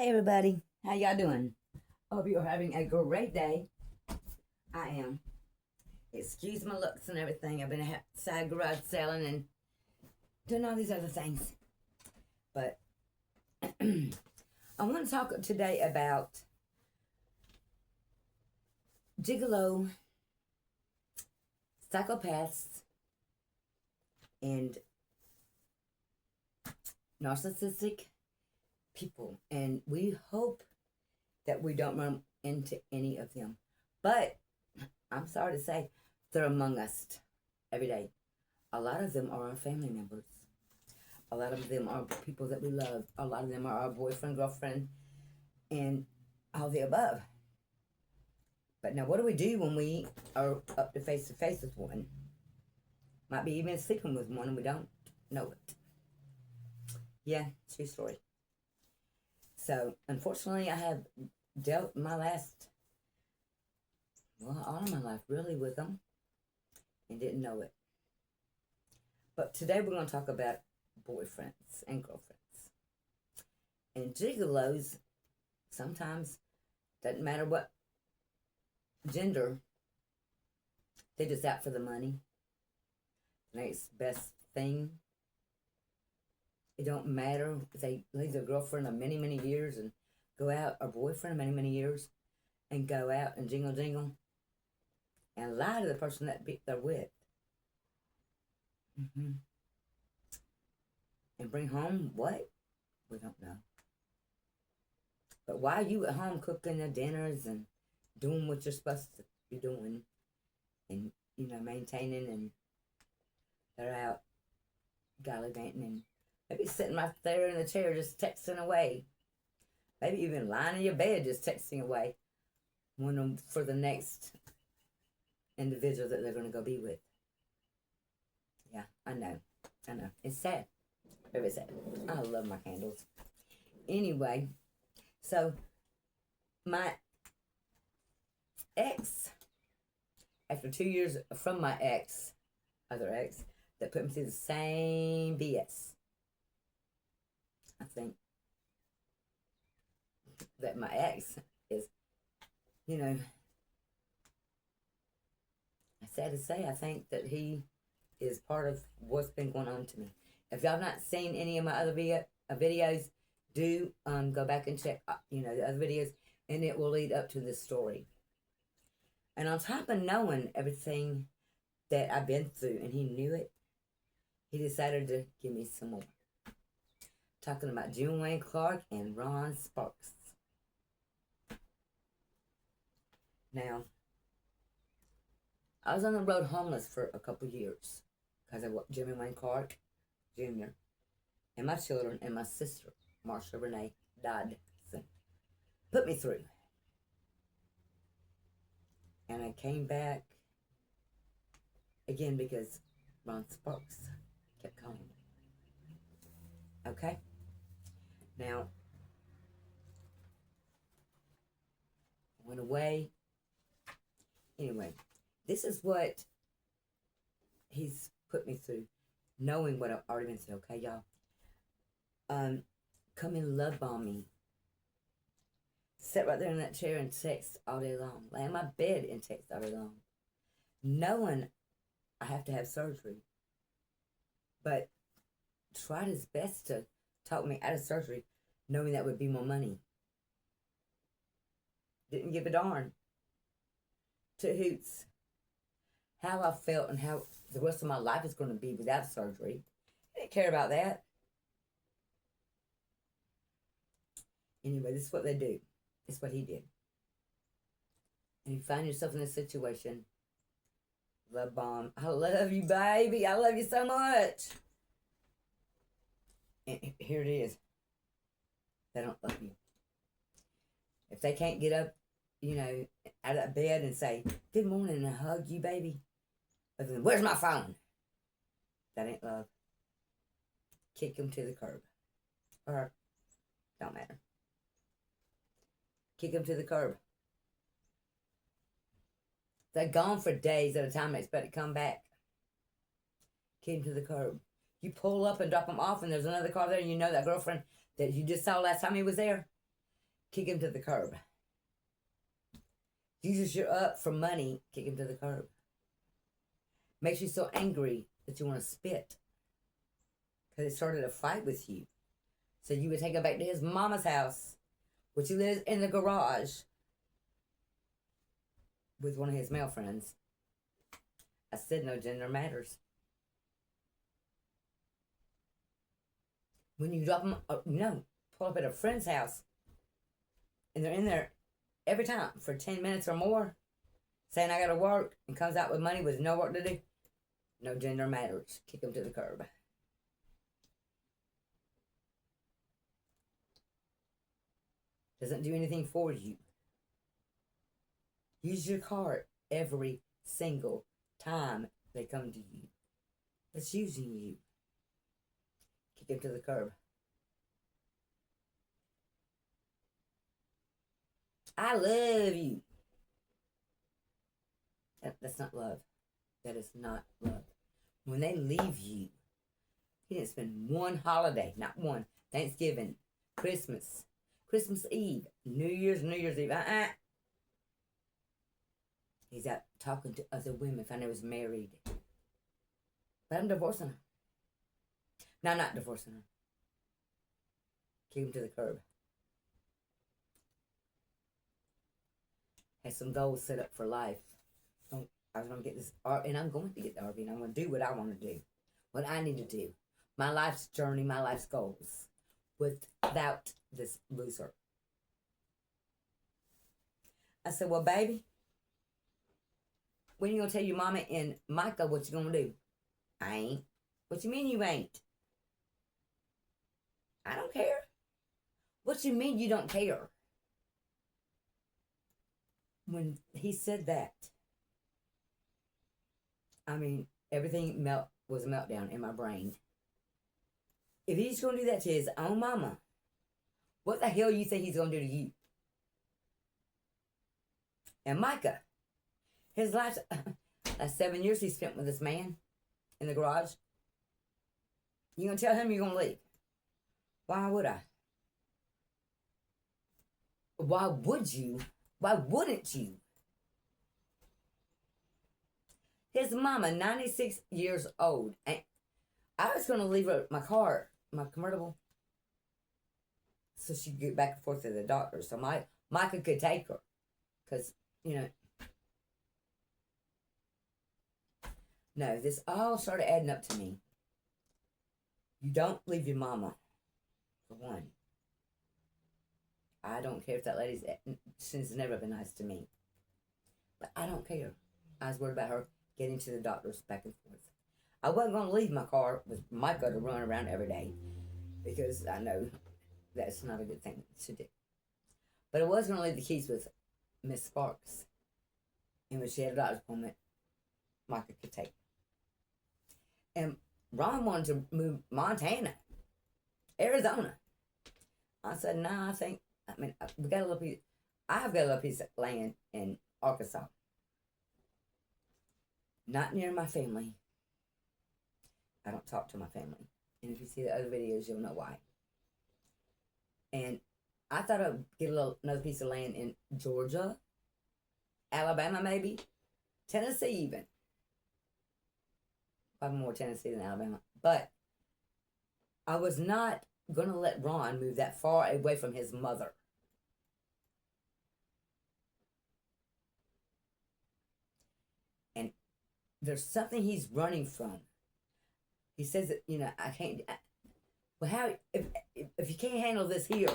Hey everybody, how y'all doing? Hope you're having a great day. I am. Excuse my looks and everything. I've been outside garage selling and doing all these other things. But I want to talk today about gigolo, psychopaths, and narcissistic people. And we hope that we don't run into any of them. But I'm sorry to say, they're among us every day. A lot of them are our family members. A lot of them are people that we love. A lot of them are our boyfriend, girlfriend, and all the above. But now, what do we do when we are up to face with one? Might be even sleeping with one and we don't know it. Yeah, true story. So, unfortunately, I have dealt all of my life really with them and didn't know it. But today we're going to talk about boyfriends and girlfriends. And gigolos, sometimes, doesn't matter what gender, they're just out for the money. Next best thing. It don't matter if they leave their girlfriend of many, many years and go out, or boyfriend of many, many years, and go out and jingle and lie to the person that they're with. And bring home what? We don't know. But while you at home cooking the dinners and doing what you're supposed to be doing and, maintaining, and they're out gallivanting and maybe sitting right there in the chair just texting away. Maybe even lying in your bed just texting away. Wondering for the next individual that they're going to go be with. Yeah, I know. It's sad. Very sad. I love my candles. Anyway, so my ex, after 2 years from my other ex, that put me through the same BS. I think that my ex is, sad to say, I think that he is part of what's been going on to me. If y'all not seen any of my other videos, do go back and check, the other videos, and it will lead up to this story. And on top of knowing everything that I've been through, and he knew it, he decided to give me some more. Talking about June Wayne Clark and Ron Sparks. Now, I was on the road homeless for a couple years because of what Jimmy Wayne Clark Jr. and my children and my sister, Marsha Renee Dodson, put me through. And I came back again because Ron Sparks kept calling me. Okay? Now, I went away. Anyway, this is what he's put me through, knowing what I've already been through, okay, y'all? Come and love bomb me. Sit right there in that chair and text all day long. Lay in my bed and text all day long. Knowing I have to have surgery. But tried his best to talk me out of surgery, knowing that would be more money. Didn't give a darn. To hoots. How I felt and how the rest of my life is going to be without surgery. I didn't care about that. Anyway, this is what they do. This is what he did. And you find yourself in this situation. Love bomb. I love you, baby. I love you so much. And here it is. They don't love you. If they can't get up, out of that bed and say, good morning, and hug you, baby. Then, where's my phone? That ain't love. Kick them to the curb. Or, don't matter. Kick them to the curb. They're gone for days at a time. They expect to come back. Kick them to the curb. You pull up and drop them off, and there's another car there, and you know that girlfriend that you just saw last time he was there. kick him to the curb. Uses you up for money, kick him to the curb. Makes you so angry that you want to spit. Because it started a fight with you. So you would take him back to his mama's house, which he lives in the garage with one of his male friends. I said no gender matters. When you drop them, pull up at a friend's house, and they're in there every time for 10 minutes or more, saying I gotta work, and comes out with money with no work to do, no gender matters. Kick them to the curb. Doesn't do anything for you. Use your card every single time they come to you. It's using you. Kick them to the curb. I love you. That's not love. That is not love. When they leave you, he didn't spend one holiday, not one. Thanksgiving, Christmas Eve, New Year's Eve. He's out talking to other women. If I was married. But I'm divorcing her. No, I'm not divorcing her. Kick him to the curb. Had some goals set up for life. I was going to get this, and I'm going to get the RV, and I'm going to do what I want to do. What I need to do. My life's journey, my life's goals. Without this loser. I said, well, baby, when you going to tell your mama and Micah what you going to do? I ain't. What you mean you ain't? I don't care. What you mean you don't care? When he said that, I mean, everything was a meltdown in my brain. If he's going to do that to his own mama, what the hell you think he's going to do to you? And Micah, his last 7 years he spent with this man in the garage. You going to tell him you're going to leave? Why would I? Why would you? Why wouldn't you? His mama, 96 years old. And I was going to leave her my car, my convertible, so she could get back and forth to the doctor. So Micah could take her. Because, no, this all started adding up to me. You don't leave your mama, for one. I don't care if that lady's since never been nice to me. But I don't care. I was worried about her getting to the doctors back and forth. I wasn't going to leave my car with Micah to run around every day because I know that's not a good thing to do. But I was going to leave the keys with Miss Sparks. And when she had a doctor's appointment, Micah could take. And Ron wanted to move Montana, Arizona. I said, no, we got a little piece. I've got a little piece of land in Arkansas. Not near my family. I don't talk to my family. And if you see the other videos, you'll know why. And I thought I'd get another piece of land in Georgia, Alabama maybe, Tennessee even. Probably more Tennessee than Alabama. But I was not going to let Ron move that far away from his mother. And there's something he's running from. He says that, I can't. Well, how if you can't handle this here,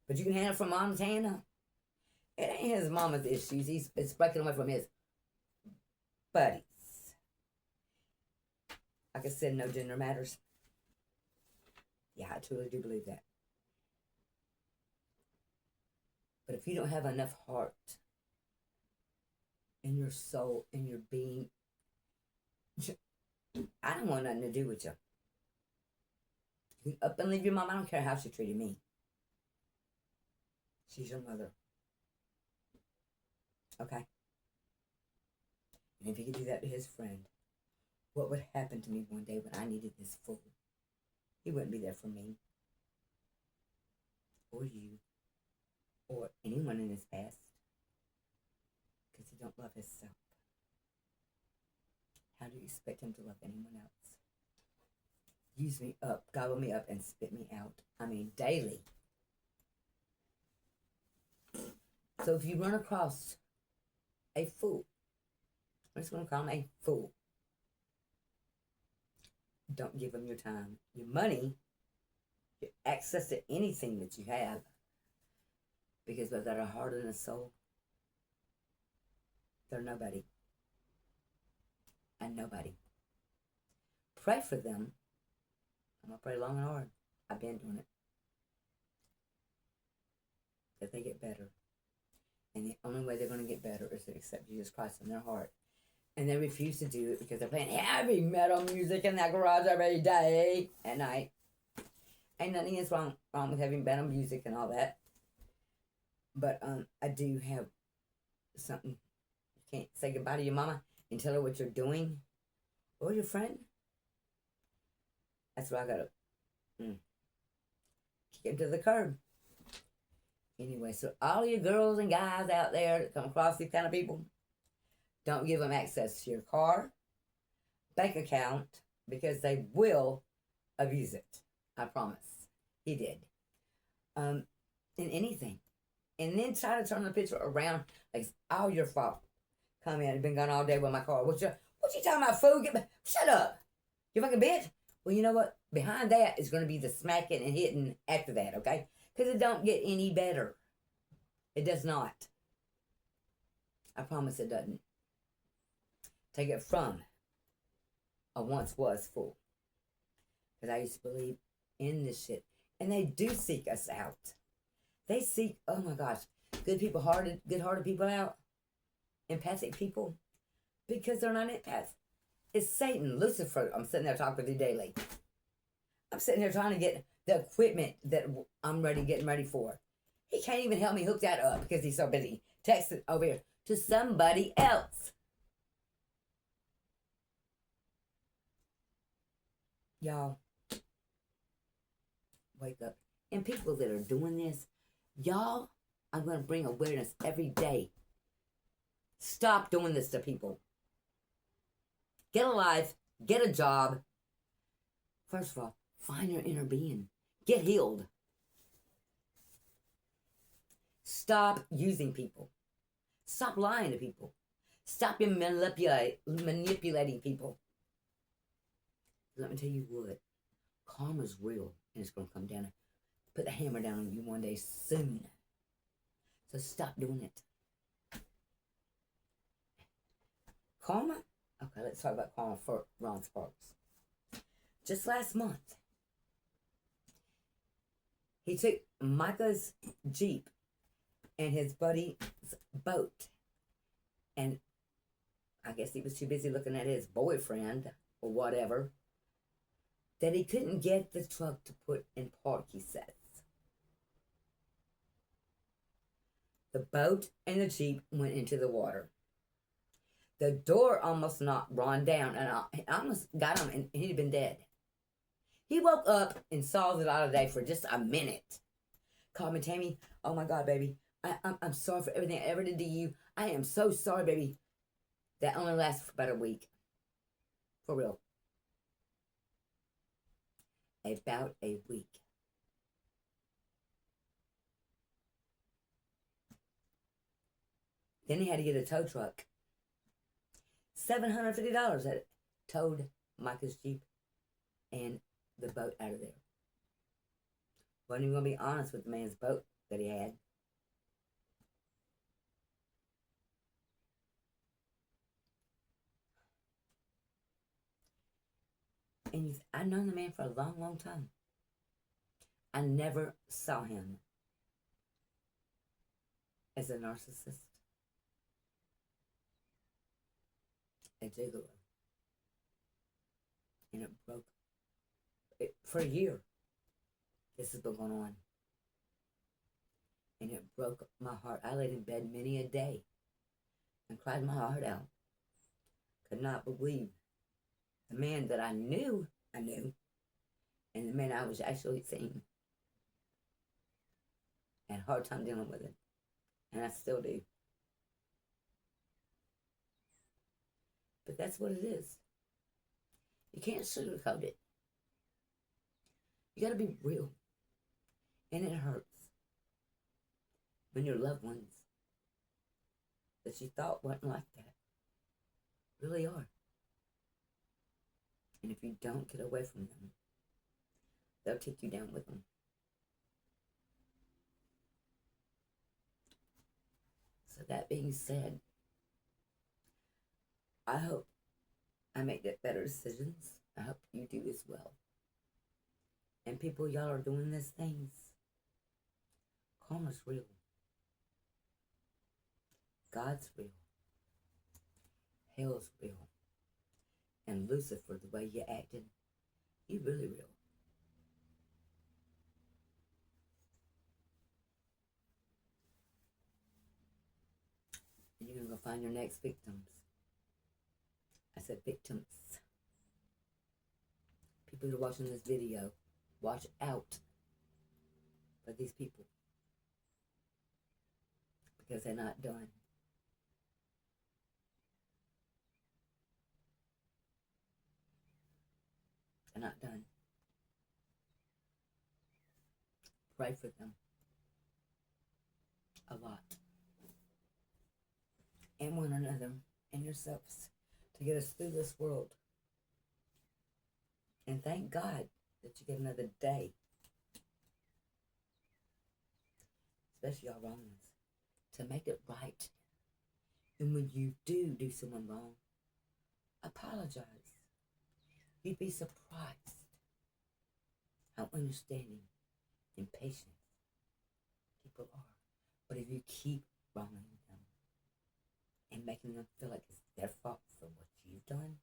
but you can handle it from Montana? It ain't his mama's issues. It's breaking away from his buddies. Like I said, no gender matters. Yeah, I truly do believe that. But if you don't have enough heart in your soul, in your being, I don't want nothing to do with you. You can up and leave your mom. I don't care how she treated me. She's your mother. Okay? And if he could do that to his friend, what would happen to me one day when I needed this fool? He wouldn't be there for me. Or you. or anyone in his past, because he don't love himself. How do you expect him to love anyone else? Use me up, gobble me up, and spit me out. I mean, daily. So if you run across a fool, I'm just going to call him a fool. Don't give him your time, your money, your access to anything that you have. Because without a heart and a soul, they're nobody. And nobody. Pray for them. I'm going to pray long and hard. I've been doing it. That they get better. And the only way they're going to get better is to accept Jesus Christ in their heart. And they refuse to do it because they're playing heavy metal music in that garage every day at night. Ain't nothing is wrong with heavy metal music and all that. But I do have something. You can't say goodbye to your mama and tell her what you're doing. Or your friend. That's what I got to kick him to the curb. Anyway, so all you girls and guys out there that come across these kind of people, don't give them access to your car, bank account, because they will abuse it. I promise. He did. In anything. And then try to turn the picture around like it's all your fault. Come in, I've been gone all day with my car. What you talking about, fool? Shut up. You fucking bitch. Well, you know what? Behind that is going to be the smacking and hitting after that, okay? Because it don't get any better. It does not. I promise it doesn't. Take it from a once was fool. Because I used to believe in this shit. And they do seek us out. They seek, oh my gosh, good-hearted people out. Empathic people. Because they're not empaths. It's Satan, Lucifer. I'm sitting there talking with you daily. I'm sitting there trying to get the equipment that I'm getting ready for. He can't even help me hook that up because he's so busy texting over here to somebody else. Y'all, wake up. And people that are doing this, y'all, I'm going to bring awareness every day. Stop doing this to people. Get a life. Get a job. First of all, find your inner being. Get healed. Stop using people. Stop lying to people. Stop manipulating people. Let me tell you what. Karma's real. And it's going to come down and put the hammer down on you one day soon. So stop doing it. Karma? Okay, let's talk about karma for Ron Sparks. Just last month, he took Micah's Jeep and his buddy's boat. And I guess he was too busy looking at his boyfriend or whatever that he couldn't get the truck to put in park, he says. The boat and the Jeep went into the water. The door almost knocked Ron down, and I almost got him, and he'd been dead. He woke up and saw the light of day for just a minute. Called me, Tammy. Oh my God, baby. I'm sorry for everything I ever did to you. I am so sorry, baby. That only lasted for about a week. For real. About a week. Then he had to get a tow truck. $750 that towed Micah's Jeep and the boat out of there. Wasn't even going to be honest with the man's boat that he had. And I've known the man for a long, long time. I never saw him as a narcissist. A gigolo. And it broke. For a year, this has been going on. And it broke my heart. I laid in bed many a day and cried my heart out. Could not believe the man that I knew, and the man I was actually seeing and a hard time dealing with it. And I still do. But that's what it is. You can't sugarcoat it. You gotta be real. And it hurts when your loved ones that you thought weren't like that really are. And if you don't get away from them, they'll take you down with them. So that being said, I hope I make better decisions. I hope you do as well. And people, y'all are doing these things. Karma's real. God's real. Hell's real. And Lucifer, the way you acted, you really real. And you're going to go find your next victims. I said victims. People who are watching this video, watch out for these people. Because they're not done. They're not done. Pray for them. A lot. And one another and yourselves to get us through this world. And thank God that you get another day. Especially y'all wrong ones. To make it right. And when you do someone wrong, apologize. You'd be surprised how understanding and patient people are. But if you keep wronging them and making them feel like it's their fault for what you've done,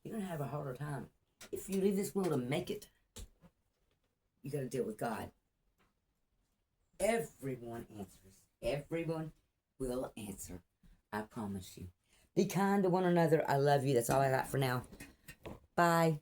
you're going to have a harder time. If you leave this world and make it, you got to deal with God. Everyone answers. Everyone will answer. I promise you. Be kind to one another. I love you. That's all I got for now. Bye.